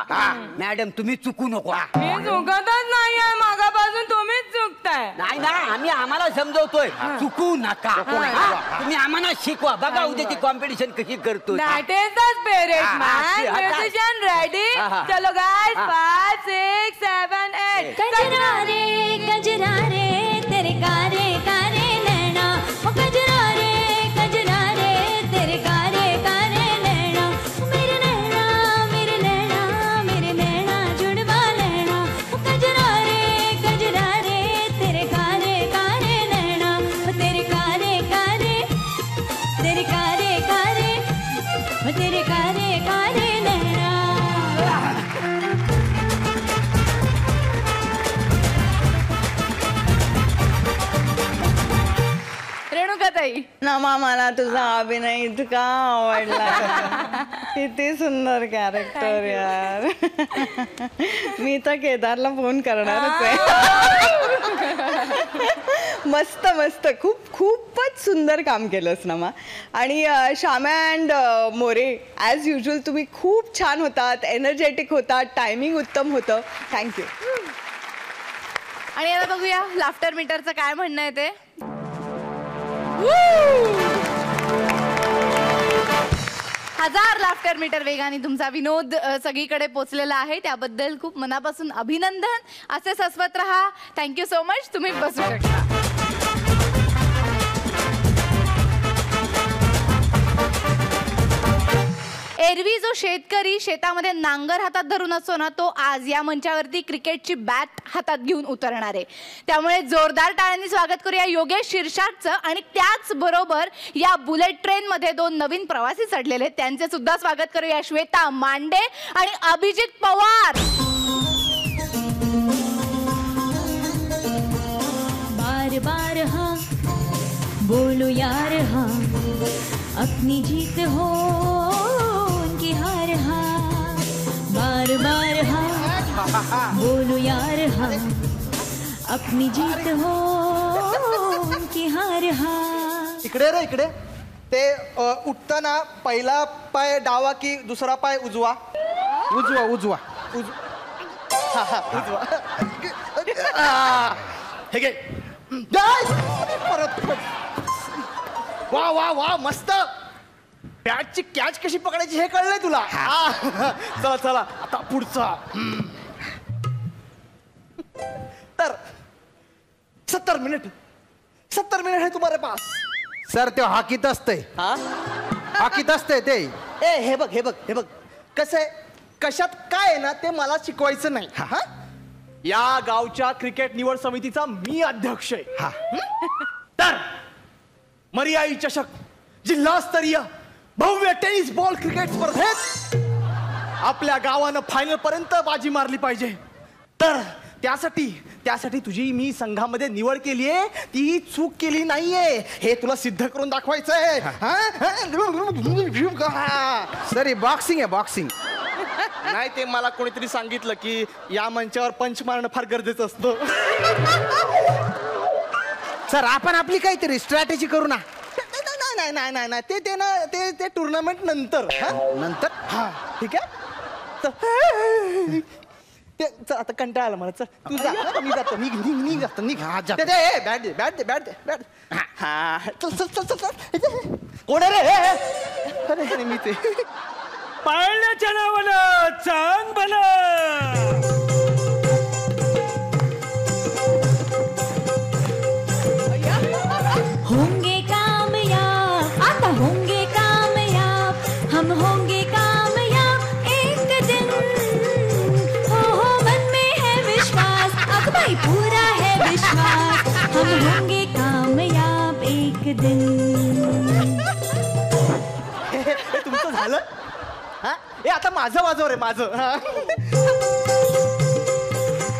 मॅडम तुम्ही चुकू नको.
मी चुकतच नाहीये, मागापासून तुम्हीच चुकताय.
नाही ना, आम्ही आम्हाला समजवतोय चुकू नका. तुम्ही आम्हाला शिकवा. बघा उद्याची कॉम्पिटिशन कशी करतो.
That is the spirit, man. Musician ready? चलो guys, 5, 6, 7, 8.
गजरा रे तेरे कारे कारे नैना, ओ गजरा रे तेरे कारे कारे नैना, मेरे नैना मेरे नैना मेरे नैना जुड़वा लेना, ओ गजरा रे तेरे कारे कारे नैना, तेरे कारे कारे तेरे कारे कारे तेरे कारे कारे नैना.
रेणुकाताई,
नमा मला तुझा अभिनय इतका आवडला. किती सुंदर कॅरेक्टर यार. मी तर केदारला फोन करणारच आहे. मस्त मस्त, खूपच सुंदर काम केलंस नमा. आणि श्याम्या अँड मोरे ॲज युजल तुम्ही खूप छान होतात, एनर्जेटिक होतात, टायमिंग उत्तम होतं. थँक्यू.
आणि आता बघूया लाफ्टर मीटरचं काय म्हणणं आहे ते. 1000 लाफ्टर मीटर वेगाने तुमचा विनोद सगळीकडे पोचलेला आहे, त्याबद्दल खूप मनापासून अभिनंदन. असे सस्वत रहा. Thank you so much. तुम्ही बसू शकता. एरवी जो शेतकरी शेतामध्ये नांगर हातात धरून असतो ना, तो आज या मंचावरती क्रिकेटची बॅट हातात घेऊन उतरणार आहे. त्यामुळे जोरदार टाळ्यांनी स्वागत करूया योगेश शिरसाटचं. आणि त्याच बरोबर या बुलेट ट्रेन मध्ये 2 नवीन प्रवासी चढलेले, त्यांचे सुद्धा स्वागत करूया. श्वेता मांडे आणि अभिजित पवार.
बार बार हाँ बोलो यार हाँ, अपनी जीत हो उनकी हार हाँ. बार बार हाँ बोलो यार हाँ, अपनी जीत हो उनकी हार हाँ.
इकडे रे इकडे. ते उठताना पहिला पाय डावा की दुसरा पाय उजवा?
उजवा.
हे घे. परत वा वा वा मस्त. बॅटची कॅच कशी पकडायची हे कळलंय तुला. चला चला आता पुढचा. तर 70 मिनिट है तुम्हारे पास.
सर ते हॉकीत असते. हॉकीत असते ते.
ए हे बघ कसं आहे, कशात काय आहे ना ते मला शिकवायचं नाही. या गावच्या क्रिकेट निवड समितीचा मी अध्यक्ष आहे. तर मर्याई चषक जिल्हास्तरीय भव्य टेनिस बॉल क्रिकेट स्पर्धेत आपल्या गावानं फायनल पर्यंत बाजी मारली पाहिजे. तर त्यासाठी तुझी मी संघामध्ये निवड केली आहे. ती चूक केली नाहीये हे तुला सिद्ध करून दाखवायचंय.
सर हे बॉक्सिंग आहे बॉक्सिंग.
नाही ते मला कोणीतरी सांगितलं की या मंचावर पंच मारणं फार गरजेचं असतं.
सर आपण आपली काहीतरी स्ट्रॅटेजी करू ना.
नाही ते टुर्नामेंट नंतर.
नंतर
ठीक आहे. चल आता कंटाळा आला मला. चल तू जा. मी जातो. निघ. बॅट हा चल. कोण रे? अरे मी ते
पाळण्याच्या नावानं चांग भला.
होंगे कामयाब, आता होंगे कामयाब, हम होंगे कामयाब एक दिन. हो मन में है विश्वास, अब भाई पूरा है विश्वास, हम होंगे कामयाब एक दिन.
तुमचं झालं. ए आता माझं वाजव रे माझं.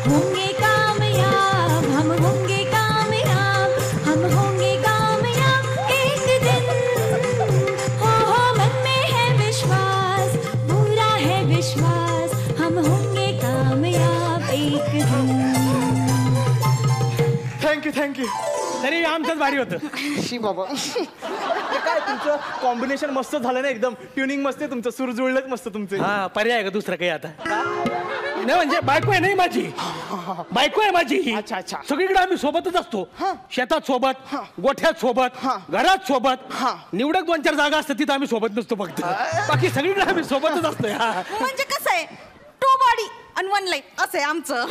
होंगे कामयाब, हम होंगे कामयाब, हम होंगे कामयाब एक दिन. हो मन में है विश्वास, पूरा है विश्वास, हम होंगे कामयाब एक दिन.
थँक्यू.
तरी आमचंच भारी होतं.
शी बाबा. काय तुमचं कॉम्बिनेशन मस्त झालं ना एकदम. ट्युनिंग मस्त आहे तुमचं. सूर जुळलंच मस्त तुमचं.
हा पर्याय आहे का दुसरं काही आता? नाही म्हणजे बायको आहे नाही माझी. बायको आहे माझी.
अच्छा.
सगळीकडे आम्ही सोबतच असतो. शेतात सोबत, गोठ्यात सोबत, घरात सोबत. निवडक 2-4 जागा असतात तिथं आम्ही सोबत नसतो फक्त. बाकी सगळीकडे आम्ही सोबतच असतोय.
म्हणजे कसं आहे, 2 बॉडी आणि 1 लाईफ असं आहे आमचं.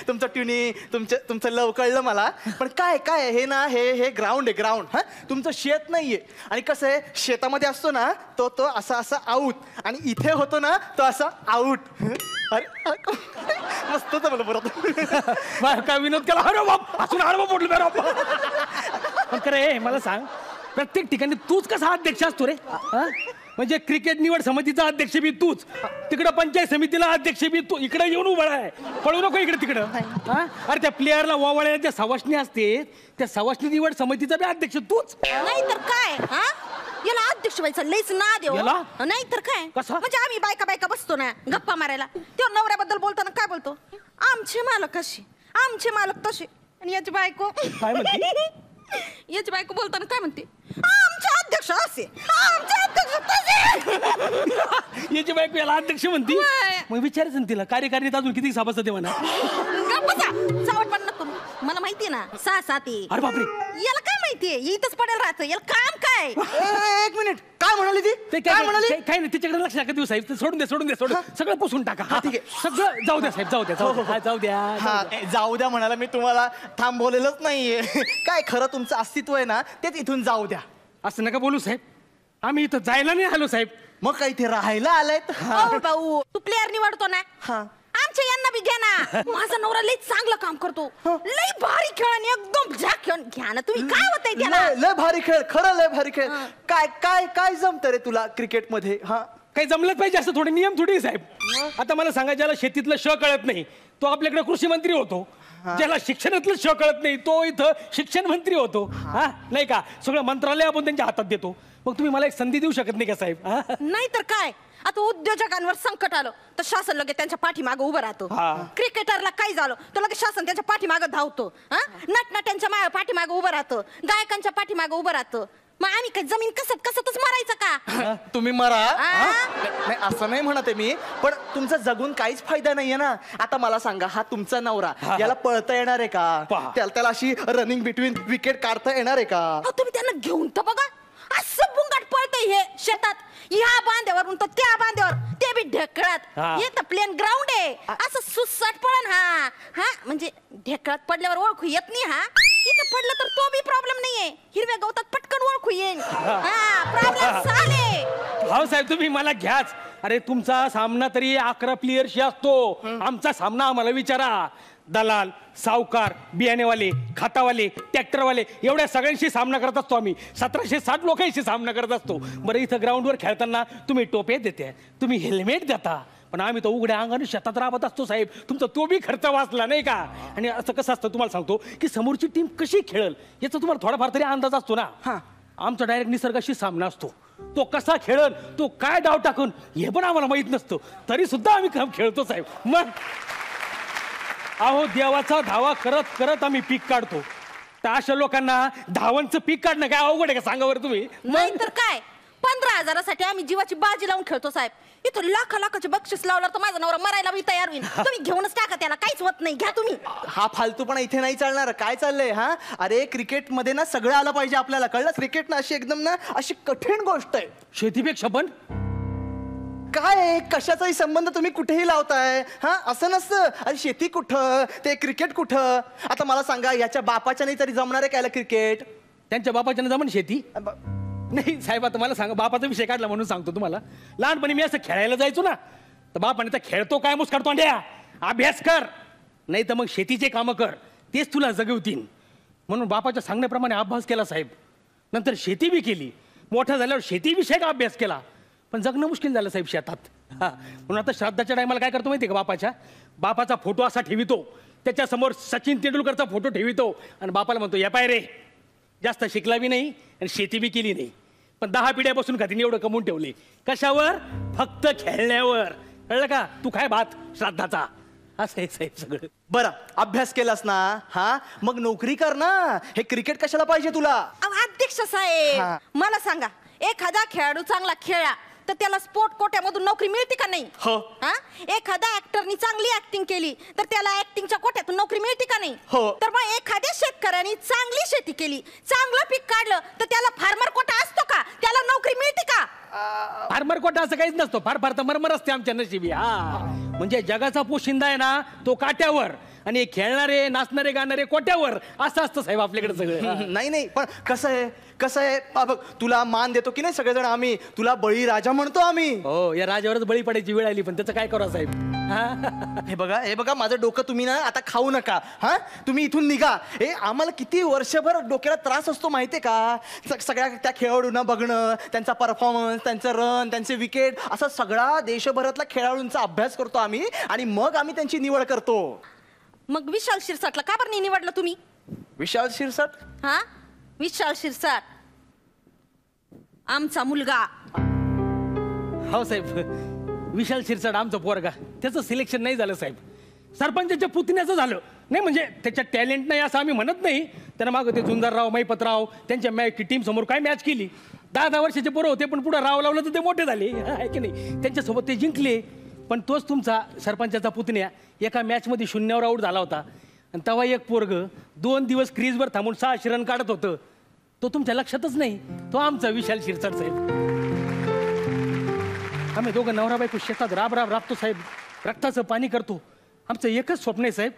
तुमचं ट्युनिंग तुमचं लव कळलं मला. पण काय हे ना हे ग्राउंड आहे ग्राउंड. तुमचं शेत नाहीये. आणि कसं आहे शेतामध्ये असतो ना तो असा आऊट आणि इथे होतो ना तो असा आऊट. अरे मस्त जमलं परत.
काय विनोद केला. अरे बाप असून हळवा पोटलं बाप. पण खरं मला सांग, प्रत्येक ठिकाणी तूच कसा अध्यक्ष असतो रे? म्हणजे क्रिकेट निवड समितीचा अध्यक्ष बी तूच, तिकडं पंचायत समितीला अध्यक्ष बी तू, इकडे येऊन उभा आहे. पळू नको इकडे तिकडं. अरे त्या प्लेयरला वावळ्या ज्या सवाष्णी असते त्या सवाष्णी निवड समितीचा बी अध्यक्ष तूच.
नाही तर काय. याला अध्यक्ष व्हायचं लईच ना देऊ. नाही तर काय. म्हणजे आम्ही बायका बसतो ना गप्पा मारायला, तेव्हा नवऱ्याबद्दल बोलताना काय बोलतो? आमचे मालक कसे, आमचे मालक तसे. आणि याची बायको
काय म्हणते?
याची बायको बोलताना काय म्हणते? आमचे अध्यक्ष असे, आमचे अध्यक्ष तसे.
याची बायको याला अध्यक्ष म्हणते. मग विचारायचं तिला कार्यकारिणीत अजून किती सभासद आहे म्हणा.
सावटपण नको. मला माहितीये ना 6-7.
अरे बापरे.
याला काय माहितीये? इथंच पडेल राहतं. याला काम काय?
1 मिनिट. काय म्हणाली ती?
ते काय म्हणाली? काय नाही तिच्याकडे लक्ष नका देऊ साहेब. सोडून दे सगळं पुसून टाका.
ठीक आहे.
सगळं जाऊ द्या साहेब.
जाऊ द्या म्हणाला मी तुम्हाला थांबवलेलंच नाहीये. काय खरं तुमचं अस्तित्व आहे ना तेच इथून जाऊ द्या.
असं नका बोलू साहेब. आम्ही इथं जायला नाही आलो साहेब.
मग काय इथे राहायला आलाय?
भाऊ तू प्लेअर निवडतो ना, आमच्या यांना बी घ्या ना. माझा नवरा लई चांगलं काम करतो. लई भारी खेळ आणि एकदम झाक खेळ घ्या ना तुम्ही. काय होतंय त्याला?
लय भारी खेळ. खरं लय भारी खेळ. काय जमतं रे तुला क्रिकेट मध्ये?
काही जमलंच पाहिजे असं थोडे नियम थोडी साहेब. आता मला सांगा, ज्याला शेतीतलं श कळत नाही तो आपल्याकडे कृषी मंत्री होतो. ज्याला शिक्षणातलं श कळत नाही तो इथं शिक्षण मंत्री होतो. नाही का? सगळं मंत्रालय आपण त्यांच्या हातात देतो. मग तुम्ही मला एक संधी देऊ शकत नाही का साहेब?
नाही तर काय. आता उद्योजकांवर संकट आलं तर शासन लगेच त्यांच्या पाठीमागे उभं राहतो. क्रिकेटरला काय झालं तर लगेच शासन त्यांच्या पाठीमागे धावतो. नटनट्यांच्या पाठीमागे उभं राहतं, गायकांच्या पाठीमागे उभं राहतं. मग आम्ही काय जमीन कसतच मारायचं का?
तुम्ही मरा. नाही असं नाही म्हणत आहे मी, पण तुमचा जगून काहीच फायदा नाहीये ना. आता मला सांगा, हा तुमचा नवरा, याला पळता येणार आहे का? त्याला अशी रनिंग बिटवीन विकेट काढता येणार आहे का?
तुम्ही त्यांना घेऊन तर बघा, असं बुंगाट पळतय हे शेतात, ह्या बांध्यावरून तर त्या बांध्यावर, ते बी ढेकळात. हे तर प्लेन ग्राउंड आहे, असं सुसाट पळण. हा म्हणजे ढेकळात पडल्यावर ओळखू येत नाही. हा इथं पडलं तर तो बी प्रॉब्लेम नाहीये, हिरव्या गवतात पटकन ओळखू येईल. प्रॉब्लेम झाले.
भाऊ साहेब तुम्ही मला घ्याच. अरे तुमचा सामना तरी 11 प्लेयरशी असतो, आमचा सामना आम्हाला विचारा. दलाल, सावकार, बियाणेवाले, खातावाले, ट्रॅक्टरवाले एवढ्या सगळ्यांशी सामना करत असतो आम्ही. 1760 लोकांशी सामना करत असतो. बरं इथं ग्राउंडवर खेळताना तुम्ही टोपे देते, तुम्ही हेल्मेट देता, पण आम्ही तर उघड्या अंगाने शेतात राबत असतो साहेब. तुमचा तो बी खर्च वाचला नाही का? आणि असं कसं असतं तुम्हाला सांगतो की समोरची टीम कशी खेळल याचा तुम्हाला थोडाफार तरी अंदाज असतो ना. आमचा डायरेक्ट निसर्गाशी सामना असतो. तो कसा खेळल, तो काय डाव टाकून हे पण आम्हाला माहित नसतं, तरी सुद्धा आम्ही खेळतो साहेब. मग अहो देवाचा धावा करत करत आम्ही पीक काढतो. तर अशा लोकांना धावांचं पीक काढणं काय अवघड आहे का सांगा बरं तुम्ही?
नाही तर काय, 15,000साठी आम्ही जीवाची बाजी लावून खेळतो साहेब. इथं लाखाचे बक्षीस लावलं तर माझा नवरा मरायला बी तयार होईल. तुम्ही घेऊनच टाका त्याला, काहीच होत नाही, घ्या तुम्ही.
हा फालतूपणा इथे नाही चालणार. काय चाललंय? हा अरे क्रिकेट मध्ये ना सगळं आलं पाहिजे आपल्याला, कळलं? क्रिकेट ना अशी एकदम ना अशी कठीण गोष्ट आहे.
शेतीपेक्षा पण
काय कशाचाही संबंध तुम्ही कुठेही लावताय. हा असं नसतं. अरे शेती कुठं, ते क्रिकेट कुठं? आता मला सांगा, याच्या बापाच्याने तरी जमणार आहे काय क्रिकेट?
त्यांच्या बापाच्याने जमन शेती? नाही साहेब, आता मला सांगा, बापाचा विषय काढला म्हणून सांगतो तुम्हाला. लहानपणी मी असं खेळायला जायचो ना, तर बापाने तर खेळतो काय मुस्काड तोंड्या, अभ्यास कर, नाही तर मग शेतीचे कामं कर, तेच तुला जगवतील. म्हणून बापाच्या सांगण्याप्रमाणे अभ्यास केला साहेब. नंतर शेती बी केली. मोठा झाल्यावर शेतीविषयक अभ्यास केला, पण जगणं मुश्किल झालं साहेब शेतात. म्हणून आता श्राद्धाच्या टायमाला काय करतो माहिती आहे का? बापाचा फोटो असा ठेवितो, त्याच्यासमोर सचिन तेंडुलकरचा फोटो ठेवितो आणि बापाला म्हणतो, या पाय रे, जास्त शिकला बी नाही आणि शेती बी केली नाही, पण 10 पिढ्यापासून खातीने एवढं कमवून ठेवले. कशावर? फक्त खेळण्यावर. कळलं का? तू काय भात श्राद्धाचा. असं आहे साहेब सगळं.
बरं अभ्यास केलास ना, हा मग नोकरी कर ना. हे क्रिकेट कशाला पाहिजे तुला?
अध्यक्ष साहेब मला सांगा, एखादा खेळाडू चांगला खेळला तर त्याला स्पोर्ट कोट्यामधून नोकरी मिळते का नाही?
हो.
एखादा ऍक्टरनी चांगली ऍक्टिंग केली तर त्याला ऍक्टिंगच्या कोट्यातून नोकरी मिळते का नाही?
हो.
तर मग एखाद्या शेतकऱ्याने चांगली शेती केली, चांगलं पीक काढलं तर त्याला फार्मर कोटा असतो का? त्याला नोकरी मिळते का?
फार्मर कोटा असं काहीच नसतो. फार फार तर मरमर असते आमच्या नशिबी. म्हणजे जगाचा पोशिंदा आहे ना तो काट्यावर, आणि खेळणारे, नाचणारे, गाणारे कोट्यावर. असं असतं साहेब आपल्याकडे सगळं.
नाही पण कसं आहे बघ, तुला मान देतो की नाही सगळेजण आम्ही, तुला बळी राजा म्हणतो आम्ही.
हो, या राजावरच बळी पडायची वेळ आली, पण त्याचं काय करा साहेब?
हे बघा माझं डोकं तुम्ही ना आता खाऊ नका. तुम्ही इथून निघा. आम्हाला किती वर्षभर डोक्याला त्रास असतो माहितीये का? सगळ्या त्या खेळाडूंना बघणं, त्यांचा परफॉर्मन्स, त्यांचं रन, त्यांचे विकेट, असा सगळा देशभरातल्या खेळाडूंचा अभ्यास करतो आम्ही, आणि मग आम्ही त्यांची निवड करतो.
मग विशाल शिरसाटला का बरं नाही निवडलं तुम्ही?
विशाल शिरसाट?
विशाल शिरसाट आमचा मुलगा.
हो साहेब, विशाल शिरसाट आमचा पोरगा, त्याचं सिलेक्शन नाही झालं साहेब. सरपंचाच्या पुतण्याचं झालं नाही. म्हणजे त्याच्यात टॅलेंट नाही असं आम्ही म्हणत नाही. त्यानं मागं ते झुंजारराव, मैपतराव त्यांच्या टीम समोर काय मॅच केली. 10 वर्षाचे पोरं होते, पण पुढे राव लावलं तर ते मोठे झाले, आहे की नाही? त्यांच्यासोबत ते जिंकले. पण तोच तुमचा सरपंचाचा पुतण्या एका मॅचमध्ये 0वर आऊट झाला होता, आणि तेव्हा एक पोरग 2 दिवस क्रीजवर थांबून 600 रन काढत होतं. तो तुमच्या लक्षातच नाही. तो आमचा विशाल शिरसाट साहेब. आम्ही दोघं नवरा बायको शेतात राबतो साहेब, रक्ताचं पाणी करतो. आमचं एकच स्वप्न आहे साहेब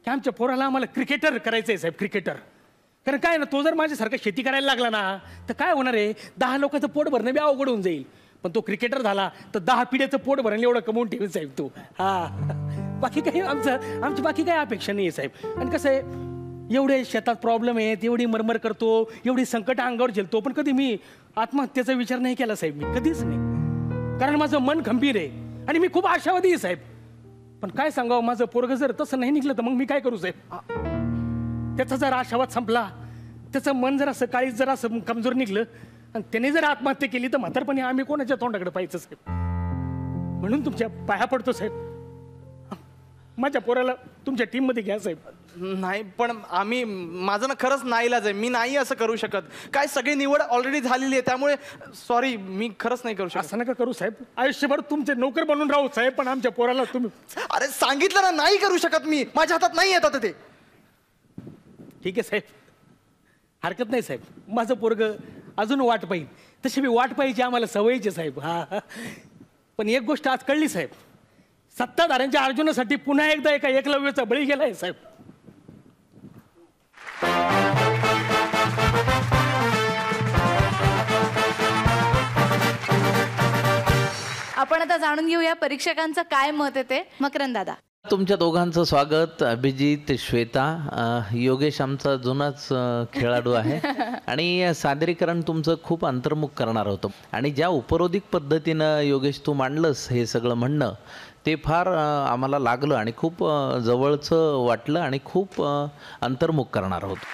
की आमच्या पोराला आम्हाला क्रिकेटर करायचं आहे साहेब, क्रिकेटर. कारण काय ना, तो जर माझ्यासारखा शेती करायला लागला ना तर काय होणार आहे, 10 लोकांचं पोट भरणं बी अवघड होऊन जाईल. पण तो क्रिकेटर झाला तर 10 पिढ्याचं पोट भरणं एवढं कमवून ठेवेल साहेब तो. बाकी काही आमची बाकी काही अपेक्षा नाही आहे साहेब. आणि कसं आहे, एवढे शेतात प्रॉब्लेम आहेत, एवढी मरमर करतो, एवढी संकट अंगावर झेलतो, पण कधी मी आत्महत्येचा विचार नाही केला साहेब, मी कधीच नाही. कारण माझं मन खंबीर आहे आणि मी खूप आशावादी आहे साहेब. पण काय सांगावं, माझं पोरग जर तसं नाही निघलं तर मग मी काय करू साहेब? त्याचा जर आशावाद संपला, त्याचं मन जर असं काळीच जर असं कमजोर निघलं आणि त्याने जर आत्महत्या केली तर म्हातारपणी आम्ही कोणाच्या तोंडाकडे पाहायचं साहेब? म्हणून तुमच्या पाया पडतो साहेब, माझ्या पोराला तुमच्या टीम मध्ये घ्या साहेब.
नाही पण आम्ही माझं ना खरंच नाईलाज आहे. मी नाही असं करू शकत. काय सगळी निवड ऑलरेडी झालेली आहे त्यामुळे सॉरी मी खरंच नाही करू शकत.
असं नका करू साहेब. आयुष्यभर तुमचे नोकर बनून राहू साहेब पण आमच्या पोराला तुम्ही.
अरे सांगितलं ना नाही करू शकत मी. माझ्या हातात नाही येतात ते.
ठीक आहे साहेब हरकत नाही साहेब. माझं पोरग अजून वाट पाहिजे तशी मी वाट पाहिजे आम्हाला सवयीचे साहेब. हा पण एक गोष्ट आज कळली साहेब. सत्ताधाऱ्यांच्या अर्जुनासाठी पुन्हा एकदा एका एकलव्याचा बळी गेलाय साहेब.
आपण आता जाणून घेऊया परीक्षकांचं काय मत आहे ते. मकरंद दादा.
तुमच्या दोघांचं स्वागत. अभिजित, श्वेता, योगेश आमचा जुनाच खेळाडू आहे आणि सादरीकरण तुमचं खूप अंतर्मुख करणार होतं आणि ज्या उपरोधिक पद्धतीनं योगेश तू मांडलंस हे सगळं म्हणणं ते फार आम्हाला लागलं आणि खूप जवळचं वाटलं आणि खूप अंतर्मुख करणार होतं.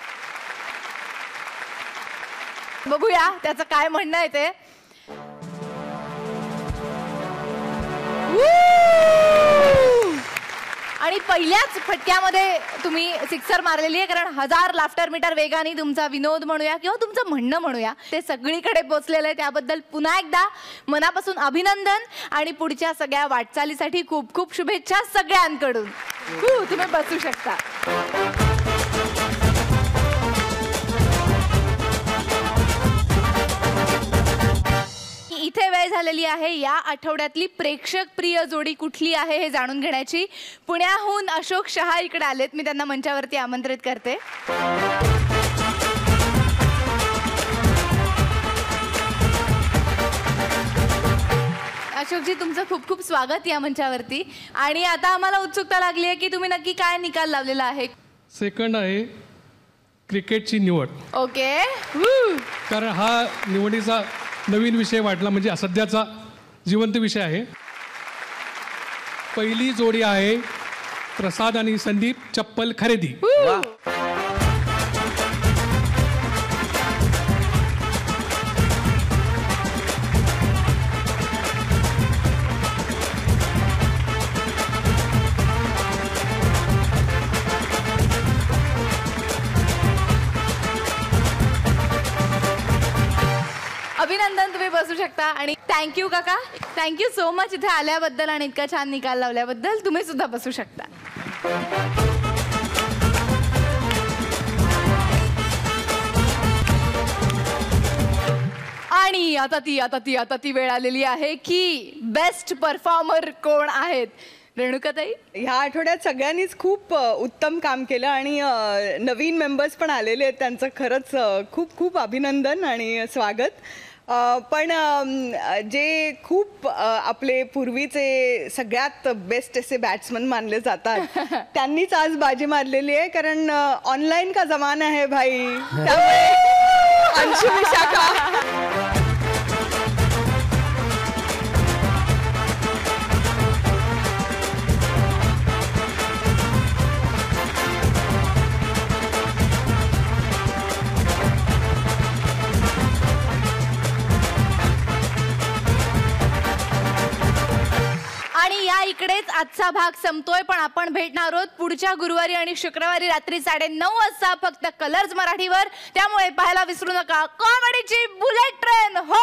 बघूया त्याचं काय म्हणणं आहे ते. आणि पहिल्याच फटक्यामध्ये तुम्ही सिक्सर मारलेली आहे कारण 1000 लाफ्टर मीटर वेगाने तुमचा विनोद म्हणूया किंवा तुमचं म्हणणं म्हणूया ते सगळीकडे पोचलेलं आहे. त्याबद्दल पुन्हा एकदा मनापासून अभिनंदन आणि पुढच्या सगळ्या वाटचालीसाठी खूप खूप शुभेच्छा सगळ्यांकडून. तुम्ही बसू शकता. इथे वेळ झालेली आहे या आठवड्यातली प्रेक्षक प्रिय जोडी कुठली आहे हे जाणून घेण्याची. पुण्याहून अशोक शहा इकडे आलेत. मी त्यांना मंचावरती आमंत्रित करते. अशोकजी तुमचं खूप खूप स्वागत या मंचावरती. आणि आता आम्हाला उत्सुकता लागली आहे की तुम्ही नक्की काय निकाल लावलेला आहे.
सेकंड आहे क्रिकेटची निवड.
ओके.
कारण हा निवडीचा नवीन विषय वाटला म्हणजे सध्याचा जिवंत विषय आहे. पहिली जोडी आहे प्रसाद आणि संदीप चप्पल खरेदी.
अभिनंदन. तुम्ही बसू शकता. आणि थँक्यू काका. थँक्यू सो मच इथे आल्याबद्दल आणि इतका छान निकाल लावल्याबद्दल. तुम्ही सुद्धा बसू शकता. आणि आता ती वेळ आलेली आहे की बेस्ट परफॉर्मर कोण आहेत. रेणुकाताई.
ह्या आठवड्यात सगळ्यांनीच खूप उत्तम काम केलं आणि नवीन मेंबर्स पण आलेले आहेत. त्यांचं खरंच खूप खूप अभिनंदन आणि स्वागत. पण जे खूप आपले पूर्वीचे सगळ्यात बेस्ट असे बॅट्समन मानले जातात त्यांनीच आज बाजी मारलेली आहे. कारण ऑनलाईन का जमाना है भाई. त्यामुळे अंशू विशाखा.
आणि या इकडेच आजचा भाग संपतोय पण आपण भेटणार आहोत पुढच्या गुरुवारी आणि शुक्रवारी रात्री 9:30 वाजता फक्त कलर्स मराठीवर. त्यामुळे पाहायला विसरू नका कॉमेडीची बुलेट ट्रेन. हो